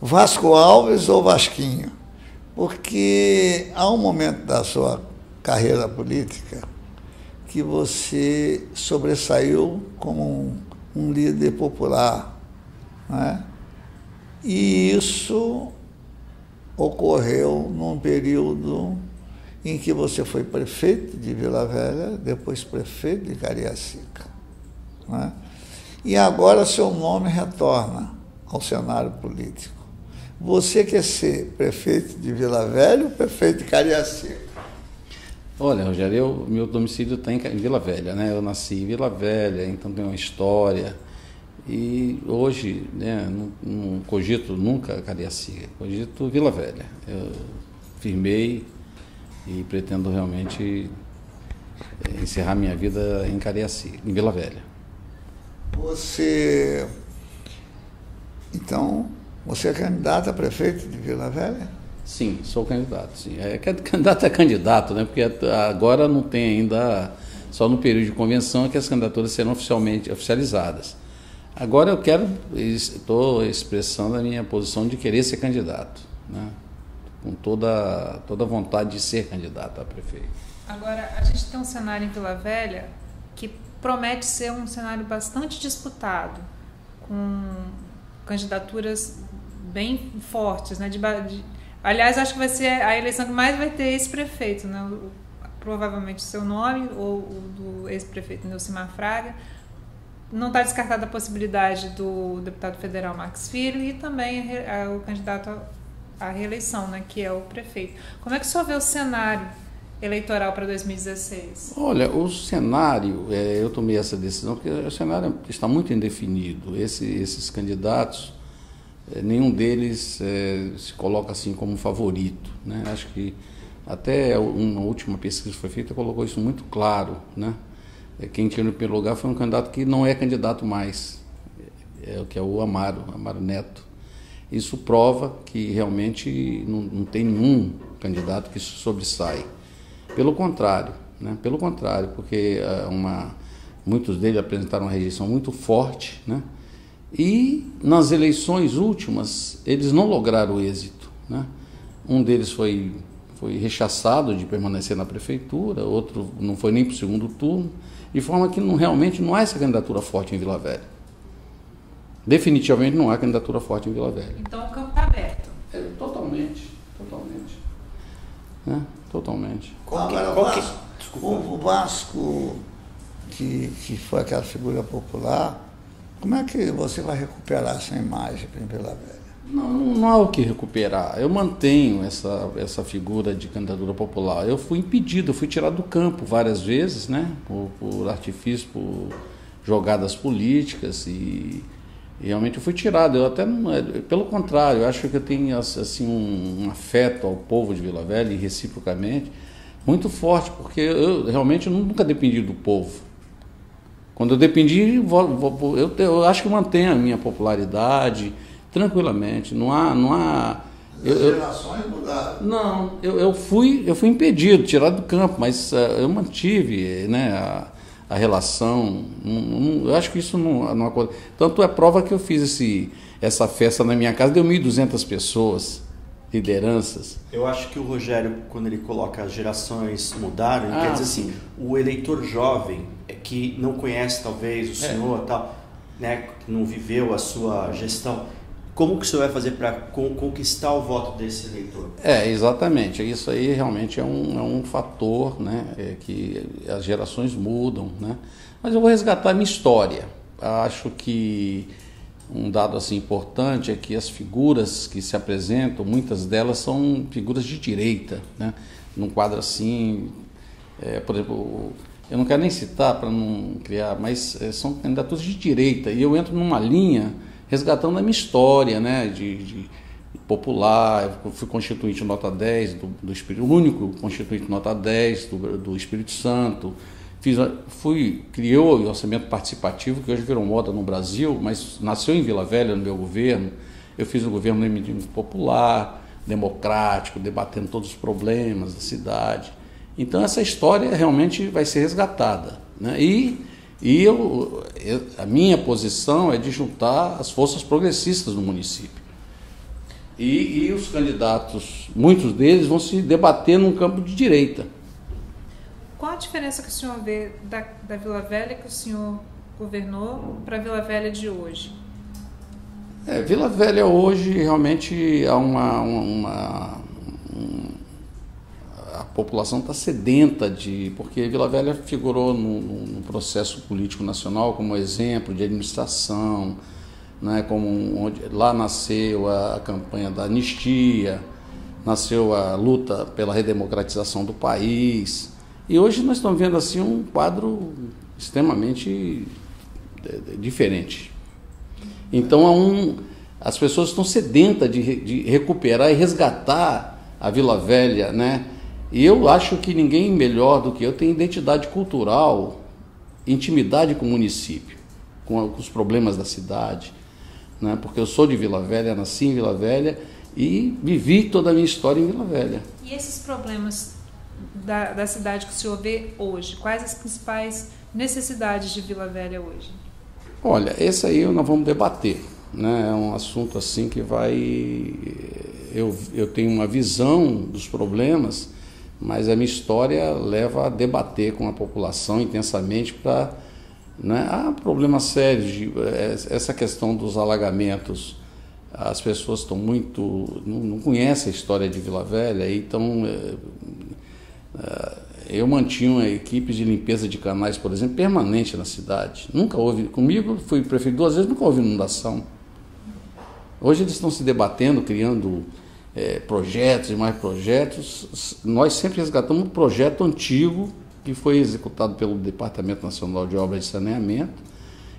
Vasco Alves ou Vasquinho? Porque há um momento da sua carreira política que você sobressaiu como um líder popular, né? E isso ocorreu num período em que você foi prefeito de Vila Velha, depois prefeito de Cariacica, né? E agora seu nome retorna ao cenário político. Você quer ser prefeito de Vila Velha ou prefeito de Cariacica? Olha, Rogério, meu domicílio está em Vila Velha, né? Eu nasci em Vila Velha, então tem uma história. E hoje, né, não cogito nunca Cariacica, cogito Vila Velha. Eu firmei e pretendo realmente encerrar minha vida em Cariacica, em Vila Velha. Então, você é candidato a prefeito de Vila Velha? Sim, sou candidato, sim. Candidato é candidato, né? Porque agora não tem ainda, só no período de convenção é que as candidaturas serão oficialmente oficializadas. Agora estou expressando a minha posição de querer ser candidato, né? Com toda a vontade de ser candidato a prefeito. Agora, a gente tem um cenário em Vila Velha que promete ser um cenário bastante disputado, com candidaturas bem fortes, né? Aliás, acho que vai ser a eleição que mais vai ter esse prefeito, né? Provavelmente o seu nome ou o do ex-prefeito Neucimar Fraga. Não está descartada a possibilidade do deputado federal Marcos Filho e também o candidato à reeleição, né, que é o prefeito. Como é que o senhor vê o cenário eleitoral para 2016? Olha, o cenário, eu tomei essa decisão porque o cenário está muito indefinido. Esses candidatos, nenhum deles se coloca assim como favorito, né? Acho que até uma última pesquisa que foi feita colocou isso muito claro, né? Quem tinha no primeiro lugar foi um candidato que não é candidato mais, que é o Amaro Neto. Isso prova que realmente não tem nenhum candidato que sobressai. Pelo contrário, né? Pelo contrário, porque muitos deles apresentaram uma rejeição muito forte, né? E nas eleições últimas eles não lograram êxito, né? Um deles foi rechaçado de permanecer na prefeitura, outro não foi nem para o segundo turno, de forma que realmente não há essa candidatura forte em Vila Velha. Definitivamente não há candidatura forte em Vila Velha. Então o campo está aberto. Totalmente. Né? Totalmente. O Vasco, que foi aquela figura popular, como é que você vai recuperar essa imagem em Vila Velha? Não há o que recuperar. Eu mantenho essa figura de candidatura popular. Eu fui impedido, eu fui tirado do campo várias vezes, né? Por artifício, por jogadas políticas e realmente eu fui tirado. Eu até pelo contrário, eu acho que eu tenho assim um afeto ao povo de Vila Velha e reciprocamente muito forte, porque eu realmente nunca dependi do povo. Quando eu dependi, eu acho que mantenho a minha popularidade tranquilamente, não há As gerações mudaram. Não, eu fui impedido, tirado do campo, mas eu mantive, né, a relação. Eu acho que isso não acontece. Tanto é prova que eu fiz essa festa na minha casa, deu 1.200 pessoas, lideranças. Eu acho que o Rogério, quando ele coloca as gerações mudaram, ele quer dizer assim, sim. O eleitor jovem que não conhece talvez o senhor, tal, né, que não viveu a sua gestão, como que o senhor vai fazer para conquistar o voto desse eleitor? Exatamente. Isso aí realmente é um fator, né, que as gerações mudam, né? Mas eu vou resgatar a minha história. Acho que um dado assim importante é que as figuras que se apresentam, muitas delas são figuras de direita, né? Num quadro assim, por exemplo, eu não quero nem citar para não criar, mas são candidaturas de direita e eu entro numa linha resgatando a minha história, né, de popular. Eu fui constituinte nota 10 do Espírito, o único constituinte nota 10 do Espírito Santo. Criou o orçamento participativo, que hoje virou moda no Brasil, mas nasceu em Vila Velha, no meu governo. Eu fiz um governo popular, democrático, debatendo todos os problemas da cidade. Então essa história realmente vai ser resgatada, né? A minha posição é de juntar as forças progressistas no município. E os candidatos, muitos deles, vão se debater num campo de direita. Qual a diferença que o senhor vê da Vila Velha que o senhor governou para a Vila Velha de hoje? Vila Velha hoje realmente há a população está sedenta porque Vila Velha figurou no processo político nacional como exemplo de administração, né, onde lá nasceu a campanha da anistia, nasceu a luta pela redemocratização do país, e hoje nós estamos vendo assim um quadro extremamente diferente. Então as pessoas estão sedentas de recuperar e resgatar a Vila Velha, né? E eu acho que ninguém melhor do que eu tem identidade cultural, intimidade com o município, com os problemas da cidade, né? Porque eu sou de Vila Velha, nasci em Vila Velha e vivi toda a minha história em Vila Velha. E esses problemas da cidade que o senhor vê hoje, quais as principais necessidades de Vila Velha hoje? Olha, esse aí nós vamos debater, né? É um assunto assim que eu tenho uma visão dos problemas, mas a minha história leva a debater com a população intensamente para, né? Há problemas sérios, essa questão dos alagamentos, as pessoas estão não conhecem a história de Vila Velha, então eu mantinha equipes de limpeza de canais, por exemplo, permanente na cidade. Nunca houve, comigo fui prefeito 2 vezes, nunca houve inundação. Hoje eles estão se debatendo, criando projetos e mais projetos. Nós sempre resgatamos um projeto antigo que foi executado pelo Departamento Nacional de Obras de Saneamento,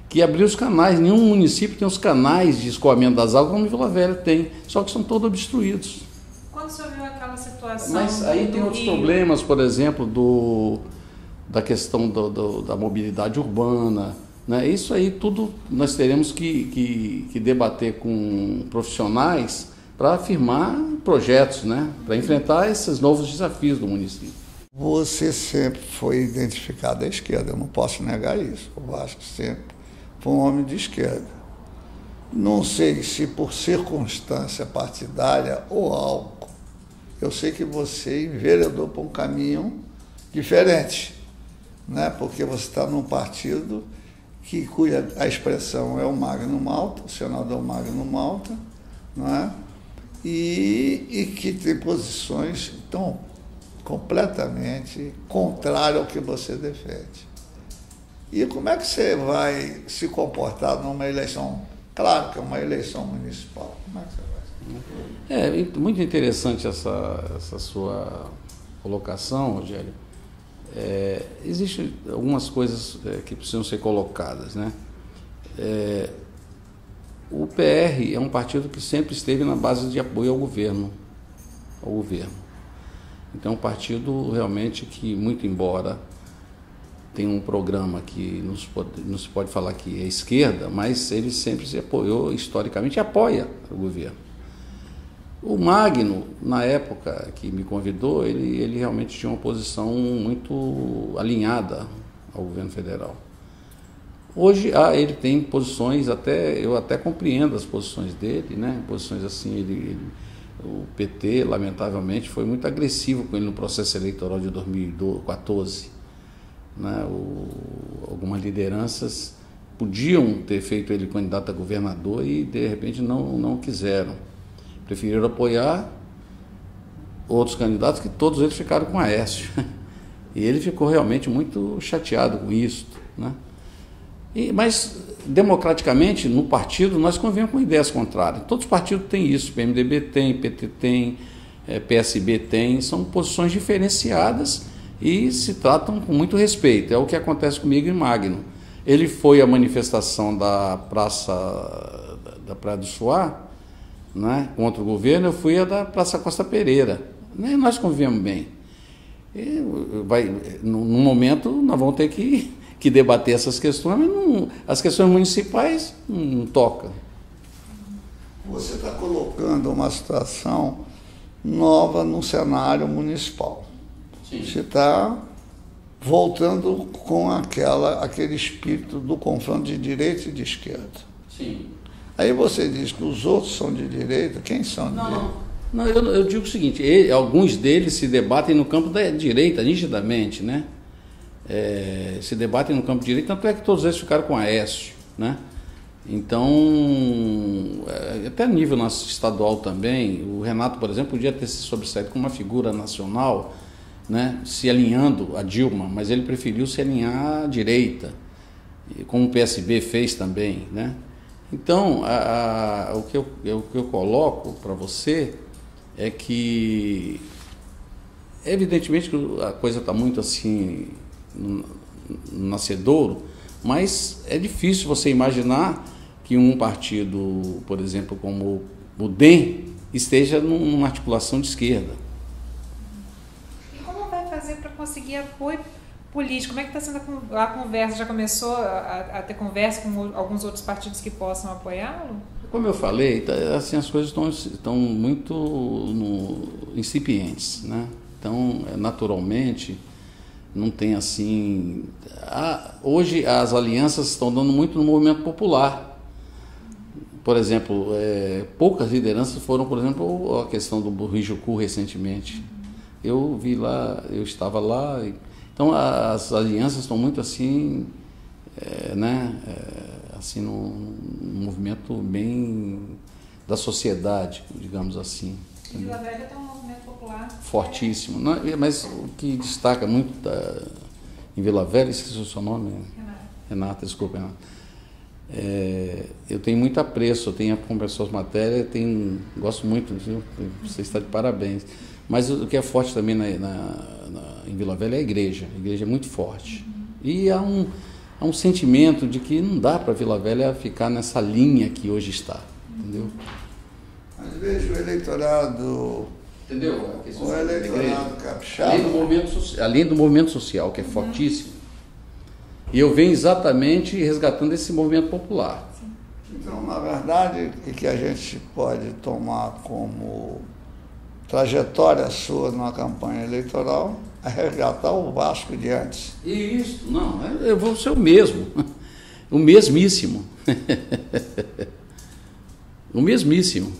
que abriu os canais. Nenhum município tem os canais de escoamento das águas como Vila Velha tem, só que são todos obstruídos. Quando o senhor viu aquela situação... Mas aí tem outros problemas, por exemplo, da questão da mobilidade urbana, né? Isso aí tudo nós teremos que debater com profissionais para afirmar projetos, né? Para enfrentar esses novos desafios do município. Você sempre foi identificado à esquerda, eu não posso negar isso. O Vasco sempre foi um homem de esquerda. Não sei se por circunstância partidária ou algo, eu sei que você enveredou para um caminho diferente, né? Porque você está num partido cuja a expressão é o Magno Malta, o senador Magno Malta, não é? E que tem posições tão completamente contrárias ao que você defende. E como é que você vai se comportar numa eleição? Claro que é uma eleição municipal. Como é que você vai? É muito interessante essa sua colocação, Rogério. Existem algumas coisas que precisam ser colocadas, né? O PR é um partido que sempre esteve na base de apoio ao governo. Então é um partido realmente que, muito embora tenha um programa que não se pode falar que é esquerda, mas ele sempre se apoiou, historicamente, e apoia o governo. O Magno, na época que me convidou, ele realmente tinha uma posição muito alinhada ao governo federal. Hoje ele tem posições, eu até compreendo as posições dele, né? Posições assim, o PT, lamentavelmente, foi muito agressivo com ele no processo eleitoral de 2014. Né? Algumas lideranças podiam ter feito ele candidato a governador e, de repente, não quiseram. Preferiram apoiar outros candidatos, que todos eles ficaram com Aécio. E ele ficou realmente muito chateado com isso, né? Mas, democraticamente, no partido, nós convivemos com ideias contrárias. Todos os partidos têm isso, PMDB tem, PT tem, PSB tem, são posições diferenciadas e se tratam com muito respeito. É o que acontece comigo em Magno. Ele foi à manifestação da Praia do Suá, né, contra o governo, eu fui a da Praça Costa Pereira. E nós convivemos bem. Num momento, nós vamos ter que debater essas questões, mas as questões municipais não tocam. Você está colocando uma situação nova no cenário municipal. Sim. Você está voltando com aquele espírito do confronto de direita e de esquerda. Sim. Aí você diz que os outros são de direita, quem são de direita? Não, eu digo o seguinte, alguns deles se debatem no campo da direita, nitidamente, né? Se debatem no campo de direita, tanto é que todos eles ficaram com Aécio, né? Então, até a nível estadual também, o Renato, por exemplo, podia ter se sobressaído como uma figura nacional, né, se alinhando a Dilma, mas ele preferiu se alinhar à direita, como o PSB fez também, né? Então, o que eu coloco para você é que, evidentemente, a coisa está muito assim no nascedouro, mas é difícil você imaginar que um partido, por exemplo, como o DEM, esteja numa articulação de esquerda. E como vai fazer para conseguir apoio político? Como é que está sendo a conversa? Já começou a ter conversa com alguns outros partidos que possam apoiá-lo? Como eu falei, assim, as coisas estão muito incipientes, né? Então, naturalmente, não tem assim... Hoje as alianças estão dando muito no movimento popular. Por exemplo, poucas lideranças foram, por exemplo, a questão do Rijucu recentemente. Eu vi lá, eu estava lá. Então as alianças estão muito assim, assim num movimento bem da sociedade, digamos assim. E Vila Velha tem um movimento popular fortíssimo. Mas o que destaca muito em Vila Velha, esqueci o seu nome? Renata, desculpa, Renata. Eu tenho muito apreço, eu tenho conversado as matérias, gosto muito, viu? Você está de parabéns. Mas o que é forte também em Vila Velha é a igreja é muito forte. E há um sentimento de que não dá para Vila Velha ficar nessa linha que hoje está, entendeu? Mas vejo o eleitorado... Entendeu? O eleitorado capixaba... Além do movimento social, que é fortíssimo. E eu venho exatamente resgatando esse movimento popular. Então, na verdade, o que a gente pode tomar como trajetória sua numa campanha eleitoral é resgatar o Vasco de antes. Isso, não, eu vou ser o mesmo, o mesmíssimo. O mesmíssimo.